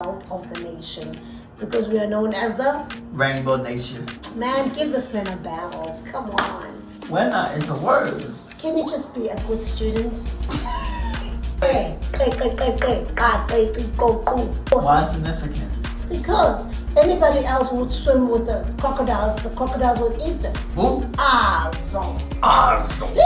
of the nation, because we are known as the Rainbow Nation. Man, give this man a barrels. Come on. When it's a word. Can you just be a good student? Why significance? Because anybody else would swim with the crocodiles would eat them. Who? Awesome. Awesome.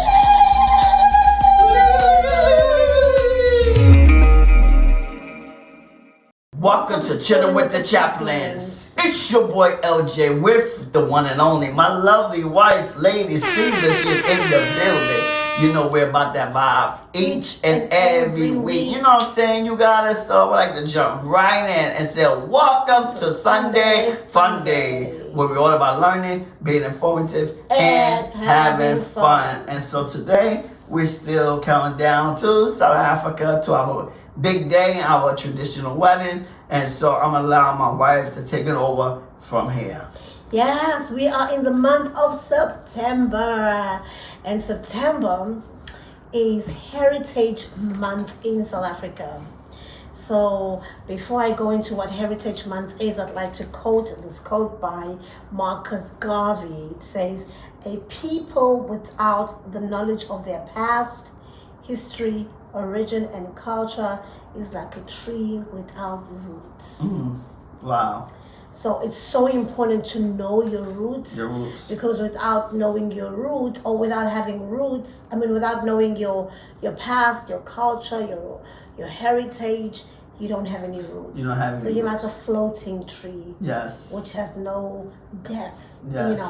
Welcome to Chilling with the Chaplains. It's your boy LJ with the one and only, my lovely wife, Lady Siza. She's in the building. You know we're about that vibe each and every week. You know what I'm saying? You got us, so I like to jump right in and say, welcome to Sunday Funday, where we're all about learning, being informative, and having fun. And so today, we're still counting down to South Africa, to our big day, our traditional wedding. And so I'm allowing my wife to take it over from here. Yes, we are in the month of September. And September is Heritage Month in South Africa. So before I go into what Heritage Month is, I'd like to quote this quote by Marcus Garvey. It says, "A people without the knowledge of their past, history, origin, and culture is like a tree without roots." Wow. So it's so important to know your roots. Your roots. Because without knowing your roots, or without having roots, without knowing your past, your culture, your heritage, you don't have any roots. You don't have any So you're roots. like a floating tree. Yes. Which has no depth. Yes.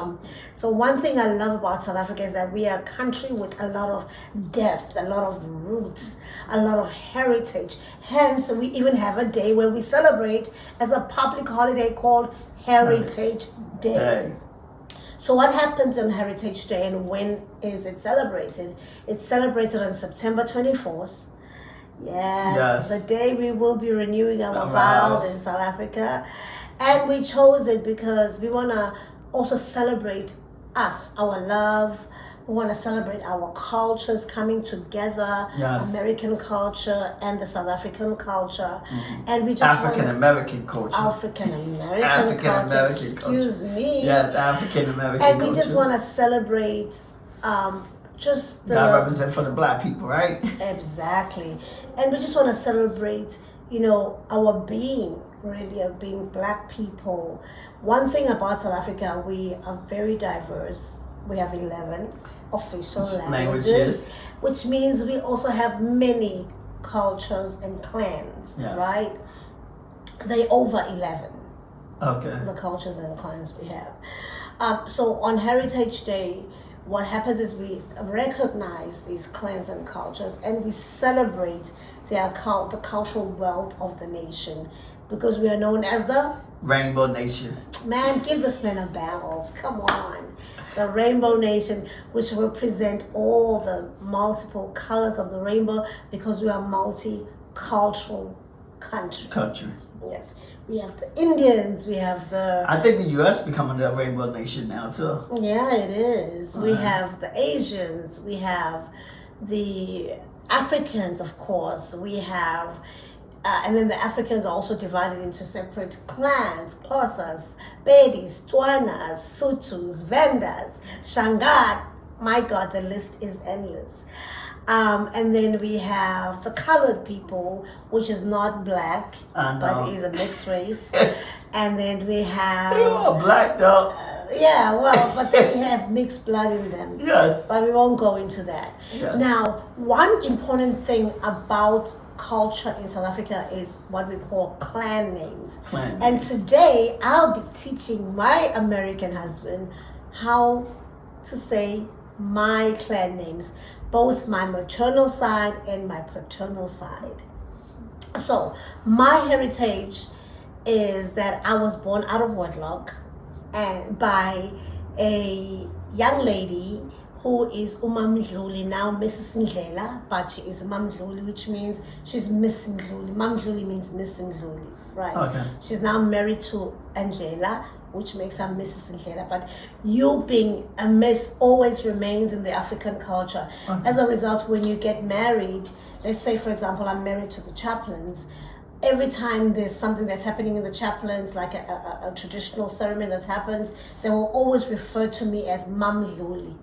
So one thing I love about South Africa is that we are a country with a lot of depth, a lot of roots, a lot of heritage. Hence, we even have a day where we celebrate as a public holiday called Heritage Day. So what happens on Heritage Day and when is it celebrated? It's celebrated on September 24th. Yes, the day we will be renewing our vows in South Africa. And we chose it because we want to also celebrate us, our love. We want to celebrate our cultures coming together, American culture and the South African culture. And we just African American culture. African American culture. Excuse me. Yes, African American culture. And we just want to celebrate just the... That represent for the black people, right? Exactly. And we just want to celebrate, our being, really, of being black people. One thing about South Africa, we are very diverse. We have 11 official languages, which means we also have many cultures and clans, right? They over 11. Okay. The cultures and clans we have. So on Heritage Day, what happens is we recognize these clans and cultures, and we celebrate the cultural wealth of the nation, because we are known as the Rainbow Nation. Man, give this man a barrels. Come on. The Rainbow Nation, which represent all the multiple colors of the rainbow, because we are multicultural country. Yes. We have the Indians, we have the... I think the U.S. becoming the Rainbow Nation now, too. Yeah, it is. We have the Asians, we have the Africans, of course. We have... and then the Africans are also divided into separate clans: Xhosas, Bedis, Tswanas, Sothos, Vendas, Shangat. My God, the list is endless. And then we have the colored people, which is not black, but is a mixed race. And then we have... They're all black, though. But they have mixed blood in them. Yes. But we won't go into that. Yes. Now, one important thing about culture in South Africa is what we call clan names. And today, I'll be teaching my American husband how to say my clan names, both my maternal side and my paternal side. So, my heritage is that I was born out of wedlock and by a young lady who is Umamdluli, now Mrs. Ndlela, but she is Mamdluli, which means she's Miss Ndluli. Mamdluli means Miss Ndluli, right? Okay. She's now married to Ndlela, which makes her Mrs. Ndlela. But you being a Miss always remains in the African culture. As a result, when you get married, let's say, for example, I'm married to the chaplains, every time there's something that's happening in the chaplains, like a traditional ceremony that happens, they will always refer to me as Mam Luli.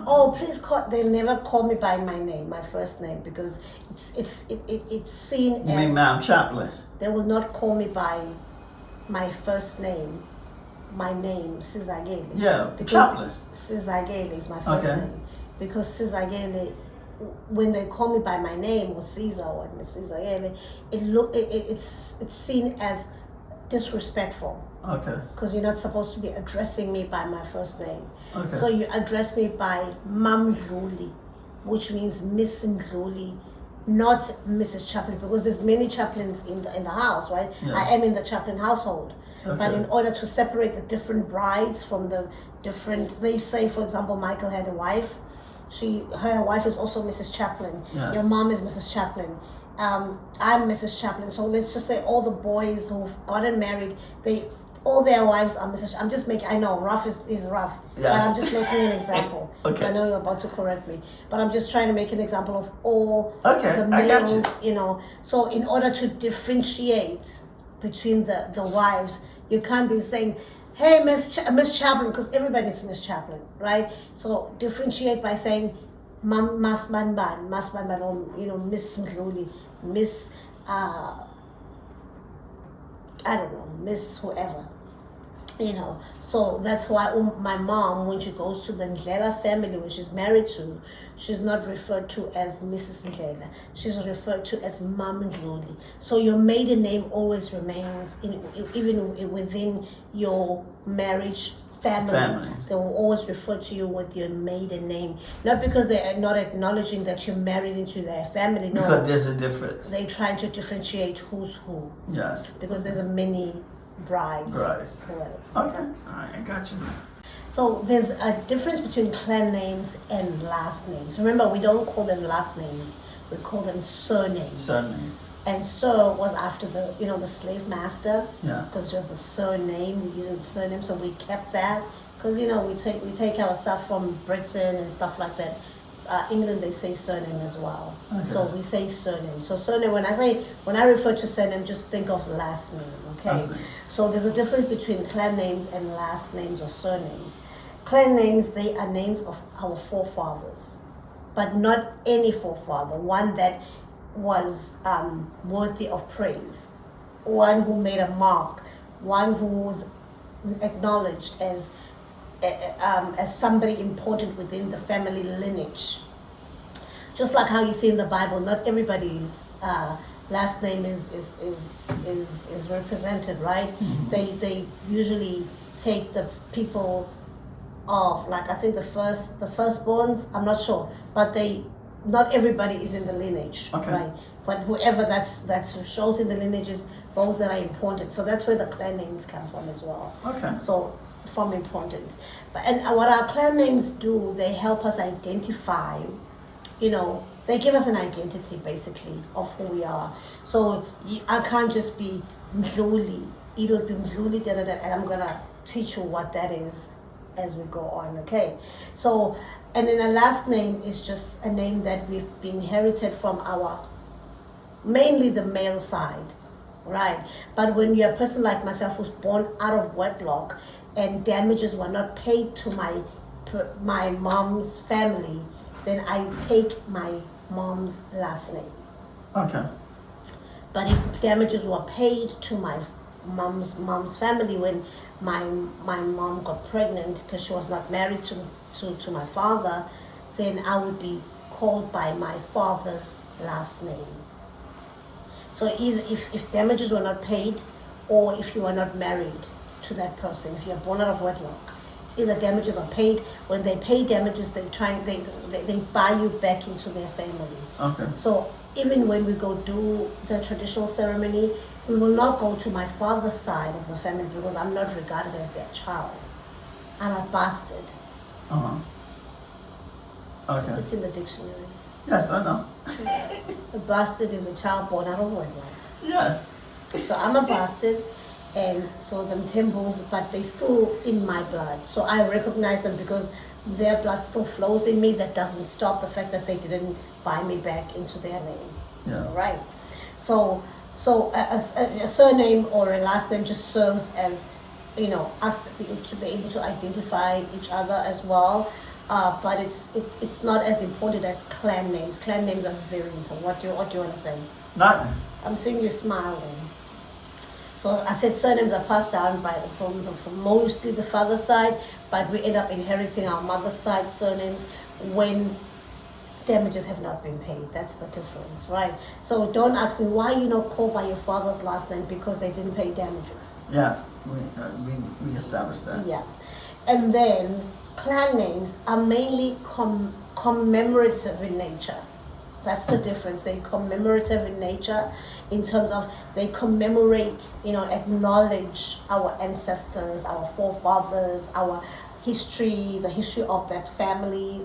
Oh, please call. They'll never call me by my name, my first name, because it's seen as. You mean Ma'am Chaplain? They will not call me by my first name. My name, Sizagele. Yeah, Chaplain. Sizagele is my first name. Because Sizagele, when they call me by my name, or Caesar or Sizagele, it's seen as disrespectful. Okay. Because you're not supposed to be addressing me by my first name. Okay. So you address me by Mam Luli, which means Miss Luli, not Mrs. Chaplain, because there's many chaplains in the house, right? Yes. I am in the chaplain household. Okay. But in order to separate the different brides from the different, they say, for example, Michael had a wife. Her wife is also Mrs. Chaplain. Yes. Your mom is Mrs. Chaplain. I'm Mrs. Chaplain. So let's just say all the boys who've gotten married, all their wives are Mrs. I'm just making, I know rough is rough, yes. But I'm just making an example. Okay. I know you're about to correct me, but I'm just trying to make an example of all the males, So in order to differentiate between the wives, you can't be saying, hey, Miss Chaplain, because everybody's Miss Chaplain, right? So differentiate by saying, Mas Banban, or, Miss Mruli, Miss, I don't know, Miss whoever, So that's why my mom, when she goes to the Ndlela family, which she's married to, she's not referred to as Mrs. Ndlela. She's referred to as Mam Ndluli. So your maiden name always remains, even within your marriage family. They will always refer to you with your maiden name. Not because they are not acknowledging that you're married into their family. No. Because there's a difference. They're trying to differentiate who's who. Yes. Because there's many brides. Okay. All right, I got you. So there's a difference between clan names and last names. Remember, we don't call them last names. We call them surnames. Surnames. And Sir was after the slave master. Yeah. Because it was the surname, we're using the surname, so we kept that. Because we take our stuff from Britain and stuff like that. England, they say surname as well. Okay. So we say surname. So surname, when I refer to surname, just think of last name, okay? Last name. So there's a difference between clan names and last names or surnames. Clan names, they are names of our forefathers, but not any forefather, one that was worthy of praise, one who made a mark, one who was acknowledged as somebody important within the family lineage. Just like how you see in the Bible, not everybody's last name is represented, right? Mm-hmm. They usually take the people of, like, I think the firstborns, I'm not sure, but not everybody is in the lineage, okay. Right? But whoever that's shows in the lineages, those that are important. So that's where the clan names come from as well. Okay. So from importance. And what our clan names do, they help us identify, they give us an identity basically of who we are. So I can't just be Mdluli, it would be Mdluli, and I'm gonna teach you what that is as we go on, okay? So, and then a last name is just a name that we've been inherited from mainly the male side, right? But when you're a person like myself who's born out of wedlock and damages were not paid to my mom's family, then I take my mom's last name. Okay. But if damages were paid to my mom's family when my mom got pregnant because she was not married to my father, then I would be called by my father's last name. So either if damages were not paid, or if you are not married to that person, if you're born out of wedlock, it's either damages are paid. When they pay damages, they buy you back into their family. Okay. So even when we go do the traditional ceremony, we will not go to my father's side of the family because I'm not regarded as their child. I'm a bastard. Uh-huh. Okay. It's in the dictionary. Yes, I know. A bastard is a child born out of wedlock. Yes. So I'm a bastard, and so them Timbos, but they still in my blood. So I recognize them because their blood still flows in me. That doesn't stop the fact that they didn't buy me back into their name. Yes. Right. So So a surname or a last name just serves as, us to be able to identify each other as well. But it's not as important as clan names. Clan names are very important. What do you want to say? Nothing. I'm seeing you smiling. So I said surnames are passed down from mostly the father's side, but we end up inheriting our mother's side surnames when damages have not been paid. That's the difference, right? So don't ask me why you're not called by your father's last name, because they didn't pay damages. Yes, we established that. Yeah. And then clan names are mainly commemorative in nature. That's the difference. They're commemorative in nature in terms of they commemorate, acknowledge our ancestors, our forefathers, our history, the history of that family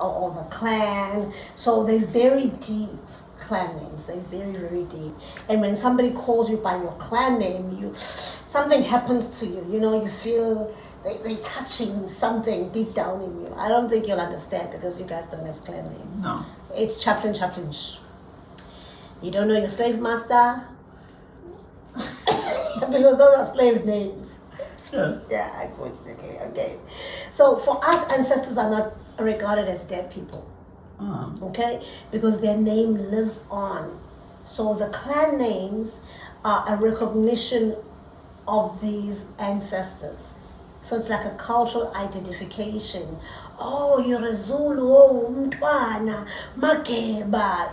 or the clan. So they're very deep, clan names. They're very, very deep. And when somebody calls you by your clan name, something happens to you. You feel they're touching something deep down in you. I don't think you'll understand because you guys don't have clan names. No. It's chaplain. You don't know your slave master? Because those are slave names. Yes. Yeah, unfortunately. Okay. So for us, ancestors are not regarded as dead people. Okay? Because their name lives on. So the clan names are a recognition of these ancestors. So it's like a cultural identification. Oh, you're a Zulu, oh, Mtwana, Makeba,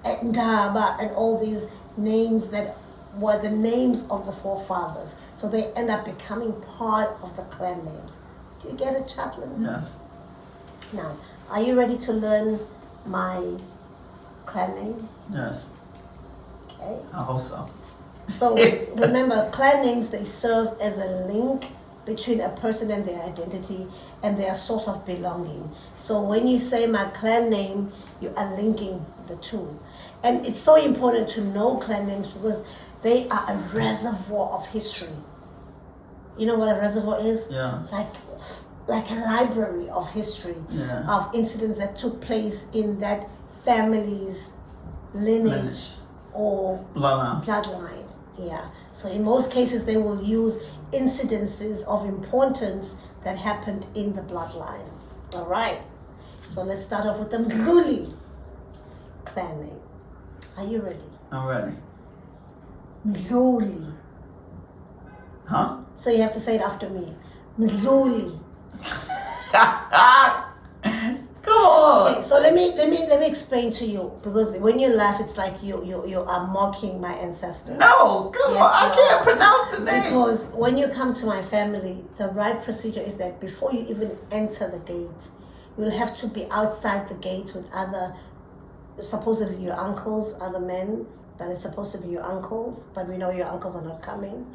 Ndaba, and all these names that were the names of the forefathers. So they end up becoming part of the clan names. Do you get it, Chaplain? Yes. Now, are you ready to learn my clan name? Yes. Okay. I hope so. So remember, clan names, they serve as a link between a person and their identity and their source of belonging. So when you say my clan name, you are linking the two. And it's so important to know clan names because they are a reservoir of history. You know what a reservoir is? Yeah. Like a library of history, of incidents that took place in that family's lineage or bloodline. Yeah. So in most cases, they will use incidences of importance that happened in the bloodline. All right. So let's start off with the Mdluli clan name. Are you ready? I'm ready. Mdluli. Huh? So you have to say it after me. Mdluli. Come on. Okay, so let me explain to you, because when you laugh, it's like you are mocking my ancestors. No, come on, I can't pronounce the name. Because when you come to my family, the right procedure is that before you even enter the gate, you'll have to be outside the gate with other, supposedly your uncles, other men, but it's supposed to be your uncles, but we know your uncles are not coming,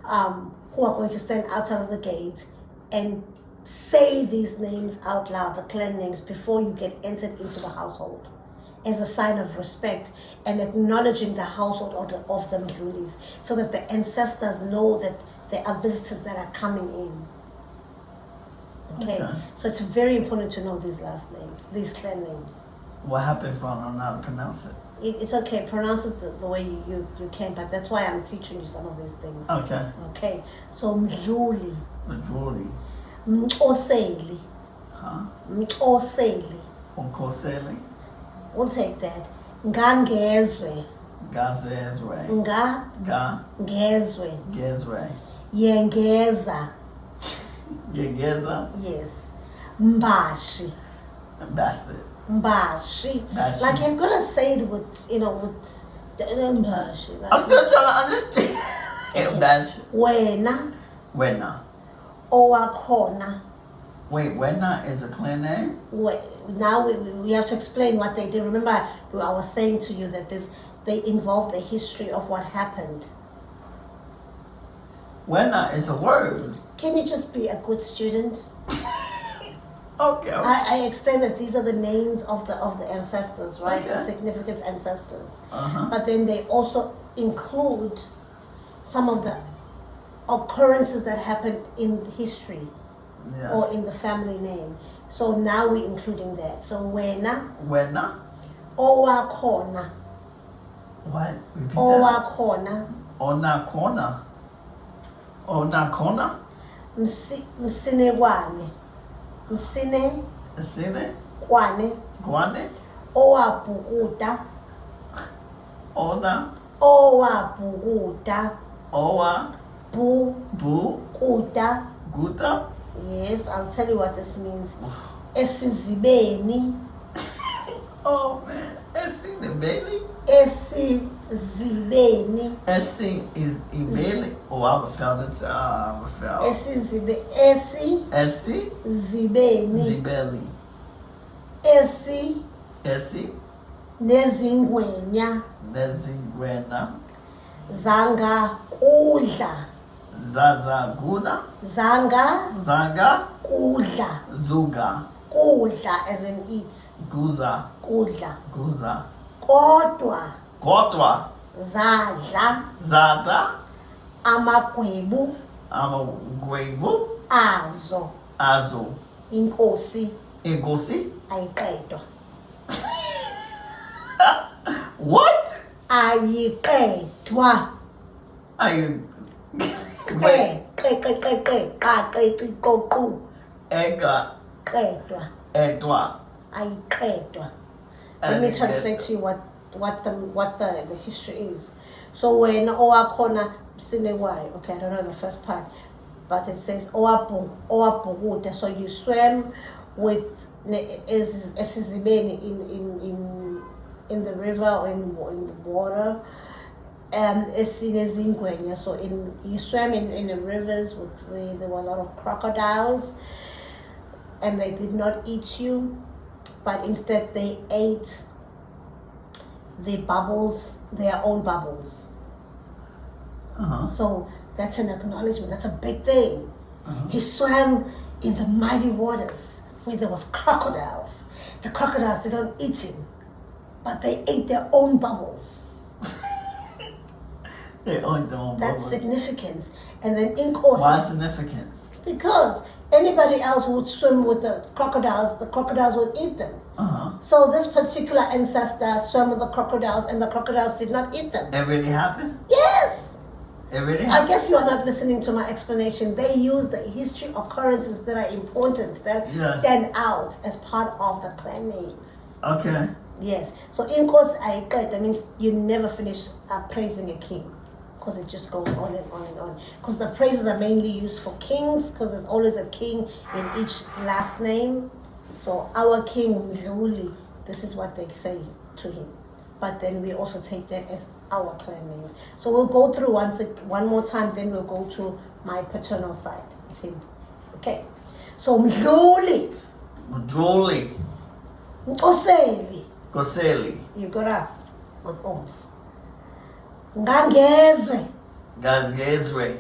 who are going to stand outside of the gate and say these names out loud, the clan names, before you get entered into the household, as a sign of respect and acknowledging the household of the Mdlulis, so that the ancestors know that there are visitors that are coming in. Okay? So it's very important to know these last names, these clan names. What happened if I don't know how to pronounce it? It's okay, pronounce it the way you can, but that's why I'm teaching you some of these things. Okay. Okay, so Mdluli. Mdluli. Mkoseli. Huh? Mkoseli. Unkoseli. We'll take that. Ngangezwe. Gazezwe. Ngezwe. Gezwe. Yengeza. Yengeza. Yes. Mbashi. That's it. Mbashi. Like you've got to say it with, with the Mbashi. Like, I'm still trying to understand. Mbashi. Wena. Owakhona. Wait, Wena is a clan name? Wait, now we have to explain what they did. Remember, I was saying to you that they involve the history of what happened. Wena is a word. Can you just be a good student? Okay. I explained that these are the names of the ancestors, right? Okay. The significant ancestors. Uh-huh. But then they also include some of the occurrences that happened in history, yes, or in the family name. So now we're including that. So Wena. Wena. Owakhona. What? Repeat Owakhona. Onakona. Onakona? Msinekwane. Msine. Sine? Kwane. Guane? Owabhukuda. Ona? Owabhukuda. Owa? Bu. Bu? Kuda. Guta? Yes, I'll tell you what this means. Esizibeni. Oh man. Essi the baby? Esizibeni. Essi is Ibeli? Oh, I would felt it. I would felt. Essi? Zibeni. Zibeli. Essi Essi? nezingwenya Nezingwena. zanga kudla. Zaza Guna. Zanga Zanga. kudla. Zuga. Kudla as in eat. Guza. Kudla. Guza. Kodwa Kotwa. zadla Zada. amagwebu Amagwebu. azo. Azo. Inkosi Ingosi. ayiqedwa. What? Ayiqedwa. Are you? Wait. Qoqu. Ega. Qedwa. Edwa. Ayiqedwa. Let me translate to you what the history is. So when owakhona msinekwayo, okay, I don't know the first part, but it says owabhukuda. So you swam with esizibeni in the river or in the water. Esinezingwenya. So you swam in the rivers where there were a lot of crocodiles, and they did not eat you, but instead they ate the bubbles, their own bubbles. Uh-huh. So that's an acknowledgement. That's a big thing. Uh-huh. He swam in the mighty waters where there was crocodiles. The crocodiles didn't eat him, but they ate their own bubbles. They own their own That's bubbles. significance. And then Inkosi. Why significance? Because anybody else would swim with the crocodiles would eat them. Uh-huh. So this particular ancestor swam with the crocodiles, and the crocodiles did not eat them. It really happened? Yes! It really I happened? guess you are not listening to my explanation. They use the history occurrences that are important, that Yes. stand out as part of the clan names. Okay. Yes. So Inkosi Ayiqedwa, that means you never finish praising a king, because it just goes on and on and on. Because the praises are mainly used for kings, because there's always a king in each last name. So our king Mdluli, this is what they say to him. But then we also take that as our clan names. So we'll go through one more time, then we'll go to my paternal side. Okay. So Mdluli, Mdroli. Nkoseli, Koseli. you got up with oomph. Ngangezwe, Gazgezwe.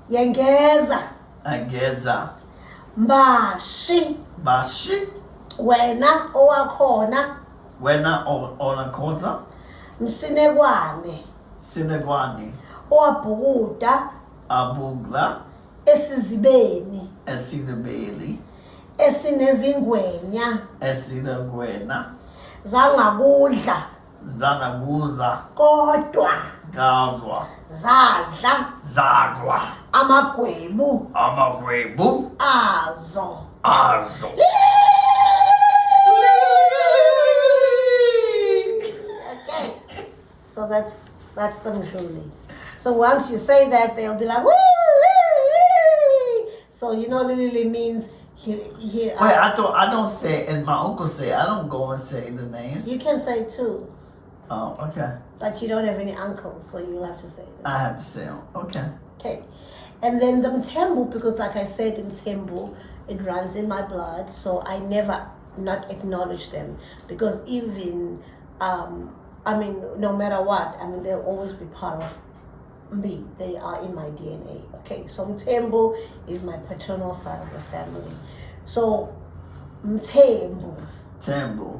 yengeza, Ageza. mbashi, Bashi. wena owakhona, Wena Onakosa. msinekwane, Sinegwani. owabhukuda, Abugla. esizibeni, Esinebeli. esinezingwenya, Esinegwena. zangakudla, Zanaguza. kodwa Gazwa. zadla Zagwa. amagwebu Amagwebu. azo. Azo. Okay, so that's the Mdluli. So once you say that, they'll be like, woo, woo, woo. So Lili means he. Wait, I don't say, and my uncle say, I don't go and say the names. You can say too, Oh, okay. but you don't have any uncles, so you'll have to say that. I have to say them. Okay. Okay, and then the Mtembu, because like I said, in Mtembu, it runs in my blood, so I never not acknowledge them, because even no matter what, they'll always be part of me. They are in my DNA. Okay, so Mtembu is my paternal side of the family. So Mtembu, Tembu.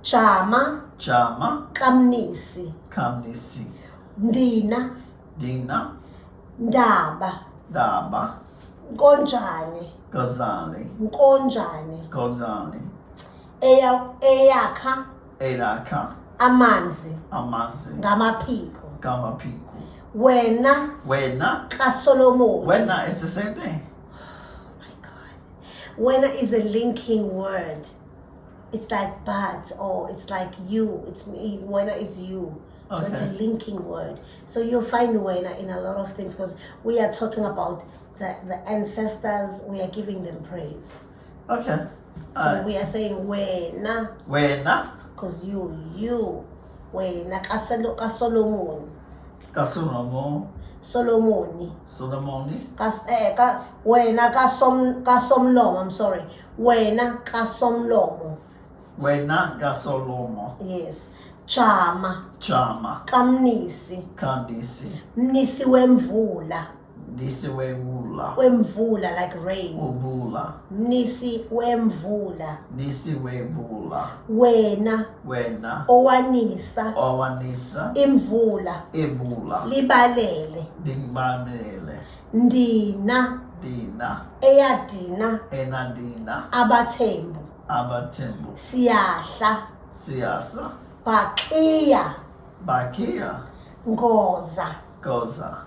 Chama, Chama. Kamnisi, Kamnisi. Ndina, Dina. Ndaba, Daba. Nkonjane, Gozali. Nkonjane, Gozali. Eyakha, Edaka. amanzi amanzi ngamaphiko. ngamaphiko. Wena Wena kaSolomon. wena is the same thing. My God. Wena is a linking word. It's like but, or it's like you. It's me. Wena is you. So it's a linking word. So you'll find wena in a lot of things because we are talking about the ancestors. We are giving them praise. Okay. So we are saying wena. Wena. Because you. Wena kaSolomon. Kasolomon. Solomoni. Solomoni. Wena kasomlomo. I'm sorry. Wena kasomlomo. Wena kasolomo. Yes. Chama. Chama. Kamnisi. Kandisi. Mnisi wemvula. Nisi wemvula. Wemvula, like rain. Uvula. Mnisi wemvula. Nisi wemvula. Wena. Wena. Owanisa. Owanisa. Imvula. Imvula. Libalele. Dimbanele. Ndina. Dina. Eyadina. Enadina. Abathembu. Abatembu. Siyahla. Siyasa. Baqiya. Bakia. Ngoza. Goza.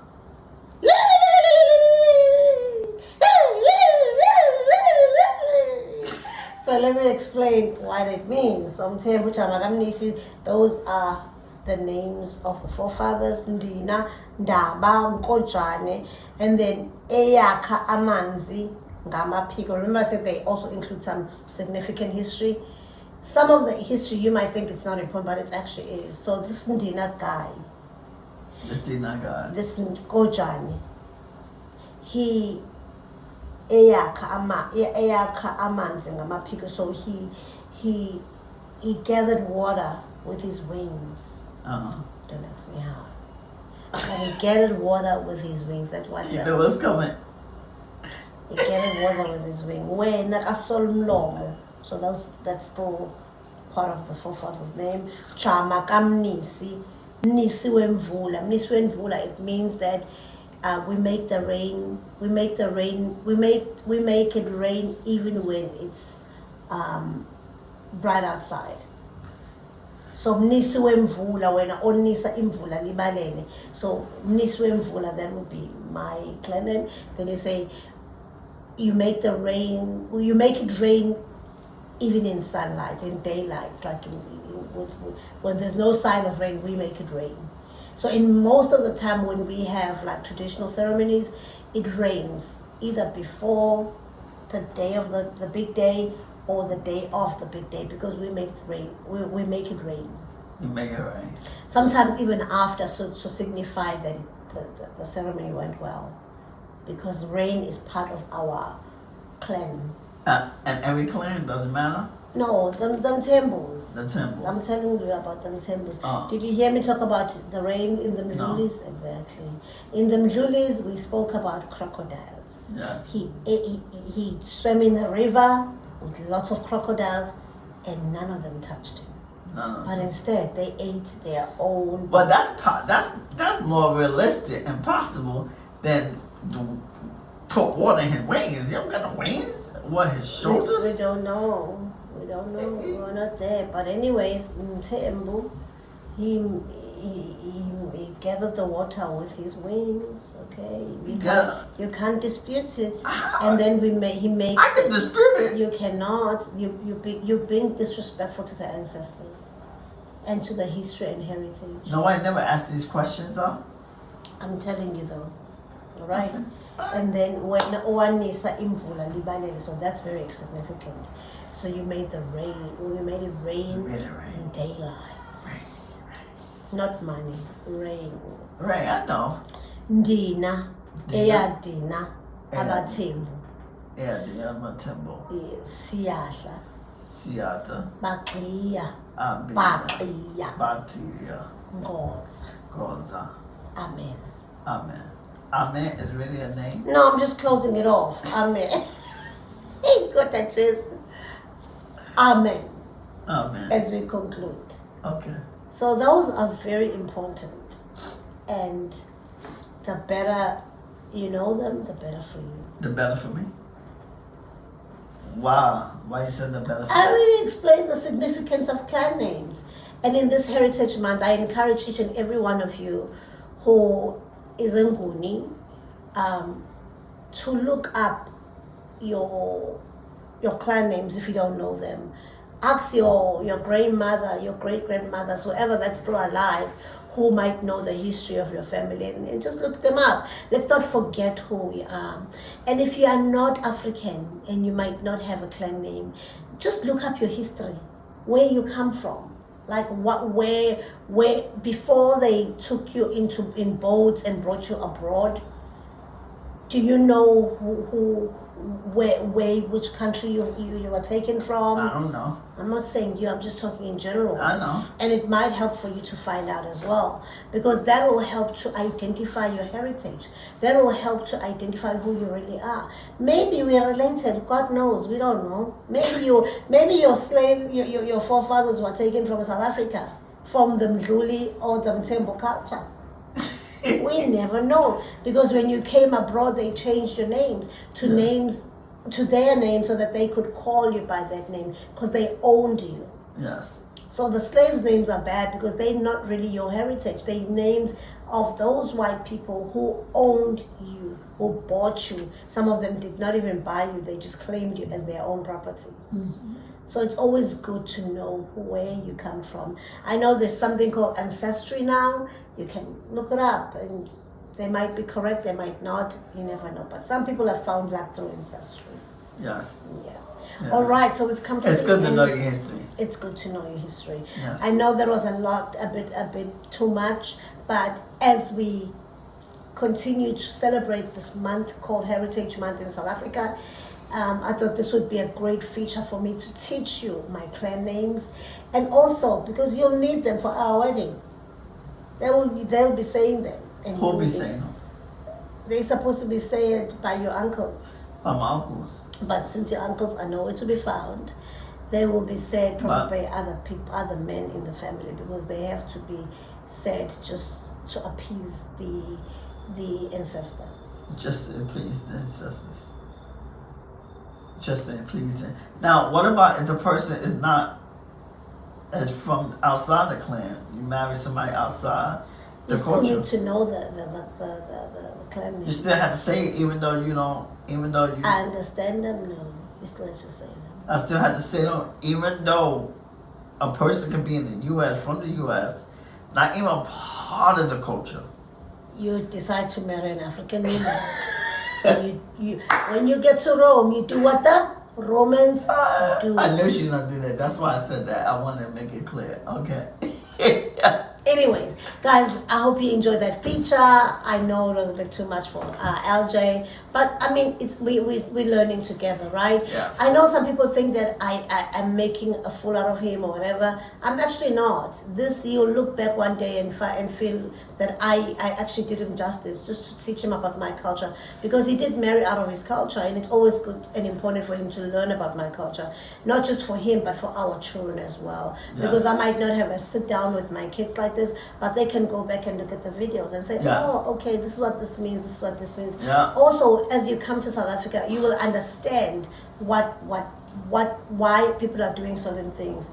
So let me explain what it means. Those are the names of the forefathers. Ndina, Ndaba, Nkojane, and then Eyaka Amanzi, Ngamaphiko. Remember I said they also include some significant history. Some of the history you might think it's not important, but it actually is. So this Ndina guy, this Nkojane, he eyakha amanzi ngamaphiko. So he gathered water with his wings. Don't ask me how. And he gathered water with his wings. That's what you know what's coming. He gathered water with his wing. Wena kaSolomon. So that's still part of the forefather's name. Chama kamnisi. Mnisi wemvula. Mnisi wemvula, it means that we make it rain even when it's bright outside. So mnisi wemvula, wena onisa imvula libalele. So mnisi wemvula, that would be my clan name. Then you say you make it rain even in sunlight, in daylight. It's like when there's no sign of rain, we make it rain. So in most of the time when we have like traditional ceremonies, it rains either before the day of the big day or the day of the big day, because we make it rain. We make it rain. You make it rain. Sometimes even after, so signify that the ceremony went well, because rain is part of our clan. And every clan, doesn't matter? No, them temples. The temples. I'm telling you about them temples. Oh. Did you hear me talk about the rain in the Mlulis? No. Exactly. In the Mlulis, we spoke about crocodiles. Yes. He swam in the river with lots of crocodiles, and none of them touched him. But instead, they ate their own. But that's more realistic and possible than to put water in his wings. You don't got no wings. What, his shoulders? We don't know. We don't know. We're not there. But anyways, Mthembu, he gathered the water with his wings. Okay, you can't dispute it. And then he made. I can dispute it. You cannot. You're being disrespectful to the ancestors and to the history and heritage. No, I never asked these questions though. I'm telling you though. All right. And then when owanisa imvula libalele, so that's very significant. So you made it rain in daylight. Not money, rain. Right, I know. Ndina, eyadina, abathembu. Eyadina, abathembu. Yes, siyahla. Siyata. Baqiya. Baqiya. Ngoza. Goza. Amen. Amen. Amen is really a name? No, I'm just closing it off. Amen. You got that, Jason? Amen. Amen. As we conclude. Okay. So those are very important. And the better you know them, the better for you. The better for me? Wow. Why you said the better for me? I already explained the significance of clan names. And in this Heritage Month, I encourage each and every one of you who is Nguni to look up your clan names if you don't know them. Ask your grandmother, your great-grandmothers, whoever that's still alive, who might know the history of your family, and just look them up. Let's not forget who we are. And if you are not African and you might not have a clan name, just look up your history, where you come from. Like where before they took you in boats and brought you abroad, do you know which country you were taken from? I don't know. I'm not saying you, I'm just talking in general. I know. And it might help for you to find out as well, because that will help to identify your heritage. That will help to identify who you really are. Maybe we are related, God knows, we don't know. Maybe your slave, your forefathers were taken from South Africa, from the Mdluli or the Mtembo culture. We never know, because when you came abroad, they changed your names to their names so that they could call you by that name, because they owned you. Yes. So the slaves' names are bad because they're not really your heritage. They're names of those white people who owned you, who bought you. Some of them did not even buy you, they just claimed you as their own property. Mm-hmm. So it's always good to know where you come from. I know there's something called Ancestry now. You can look it up, and they might be correct, they might not, you never know. But some people have found that through Ancestry. Yes. Yeah. All right, so we've come to It's good to know your history. It's good to know your history. Yes. I know there was a bit too much, but as we continue to celebrate this month called Heritage Month in South Africa, I thought this would be a great feature for me to teach you my clan names, and also because you'll need them for our wedding. They'll be saying them. Who'll be saying them? They're supposed to be said by your uncles. By my uncles. But since your uncles are nowhere to be found, they will be said probably by other people, other men in the family, because they have to be said just to appease the ancestors. Just to appease the ancestors. Just to please them. Now, what about if the person is not as from outside the clan? You marry somebody outside the culture. You still need to know the clan names. You still have to say it, even though you. I understand them. No, you still have to say them. I still have to say them, even though a person can be in the U.S. from the U.S., not even a part of the culture. You decide to marry an African woman. So you when you get to Rome, you do what the Romans do. I knew she was gonna do that. That's why I said that. I wanted to make it clear. Okay. Anyways, guys, I hope you enjoyed that feature. I know it was a bit too much for LJ, but I mean, we're learning together, right? Yes. I know some people think that I am making a fool out of him or whatever. I'm actually not. You'll look back one day and feel that I actually did him justice, just to teach him about my culture, because he did marry out of his culture, and it's always good and important for him to learn about my culture, not just for him, but for our children as well. Yes. Because I might not have a sit down with my kids like this, but they can go back and look at the videos and say, yes, oh, okay, this is what this means, this is what this means. Yeah. Also, as you come to South Africa, you will understand why people are doing certain things,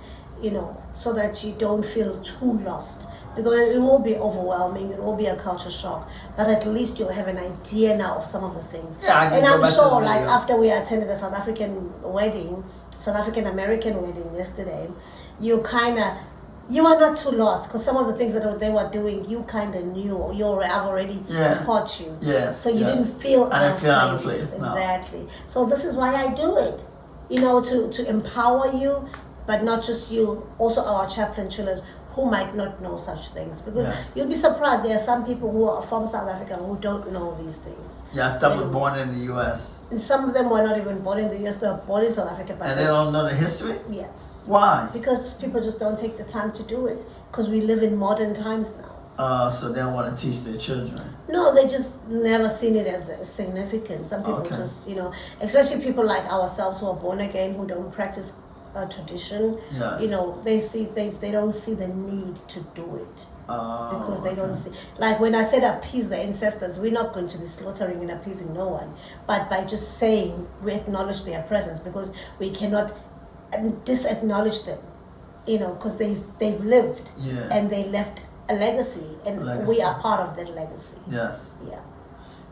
so that you don't feel too lost. Because it will be overwhelming, it will be a culture shock, but at least you'll have an idea now of some of the things. Yeah, and I'm sure, like after we attended a South African American wedding yesterday, you are not too lost, because some of the things that they were doing, you kind of knew, or I've already taught you. Yes. So you didn't feel out of place. Exactly. No. So this is why I do it, to empower you, but not just you, also our chaplain chillers who might not know such things, because you'll be surprised. There are some people who are from South Africa who don't know these things. Yeah, some were born in the U.S. And some of them were not even born in the U.S. They were born in South Africa. But and they don't know the history? Yes. Why? Because people just don't take the time to do it, because we live in modern times now. So they don't want to teach their children? No, they just never seen it as significant. Some people just, especially people like ourselves who are born again, who don't practice tradition, they don't see the need to do it, because they don't see, like when I said appease the ancestors, we're not going to be slaughtering and appeasing no one, but by just saying we acknowledge their presence, because we cannot disacknowledge them. you know, because they've lived, Yeah. and they left a legacy, and we are part of that legacy. Yes. Yeah.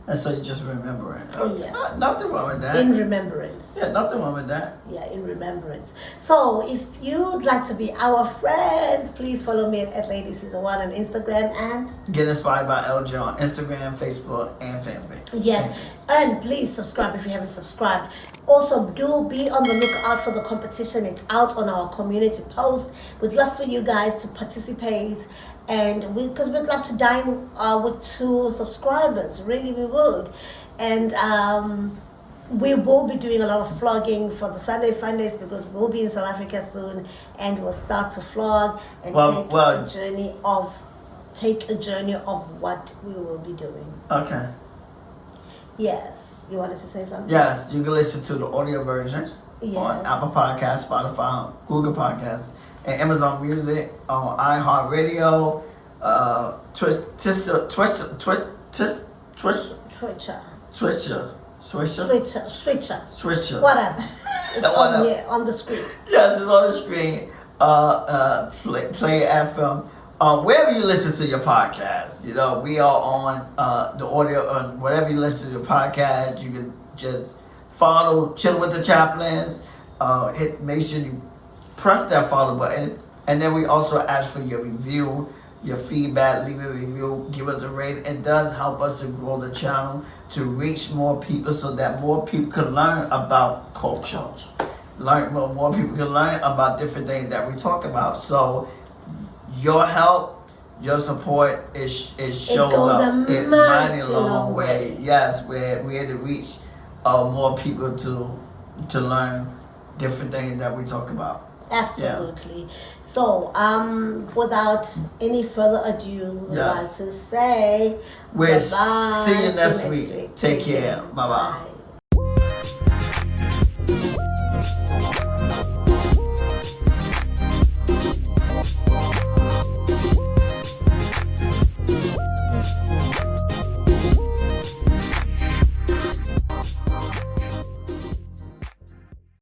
And so you just remember it. Yeah. Nothing wrong with that. In remembrance. Yeah, nothing wrong with that. Yeah, in remembrance. So if you'd like to be our friends, please follow me at Lady Siza on Instagram and Get inspired by LJ on Instagram, Facebook, and Fanbase. yes, and please subscribe if you haven't subscribed. Also, do be on the lookout for the competition. It's out on our community post. We'd love for you guys to participate, and because we'd love to dine with 2 subscribers. Really, we would. And we will be doing a lot of vlogging for the Sunday Fundays because we'll be in South Africa soon, and we'll start to vlog and take a journey of what we will be doing. Okay. Yes. You wanted to say something? Yes, you can listen to the audio version on Yes. Apple Podcasts, Spotify, Google Podcasts, and Amazon Music, on iHeartRadio, Twitter, Switcher. Whatever. It's on here on the screen. Yes, it's on the screen. Play FM. Wherever you listen to your podcast, you know, we are on the audio on whatever you listen to your podcast. You can just follow Chill with the Chaplains. Make sure you press that follow button, and then we also ask for your review, your feedback. Leave a review, give us a rating. It does help us to grow the channel, to reach more people, so that more people can learn about culture. More people can learn about different things that we talk about. So your help, your support, it shows up. It mighty long way. Yes, we're here to reach more people to learn different things that we talk about. Absolutely. Yeah. So, without any further ado, we'd like to say we'll see you next week. Take care. Bye-bye. Bye.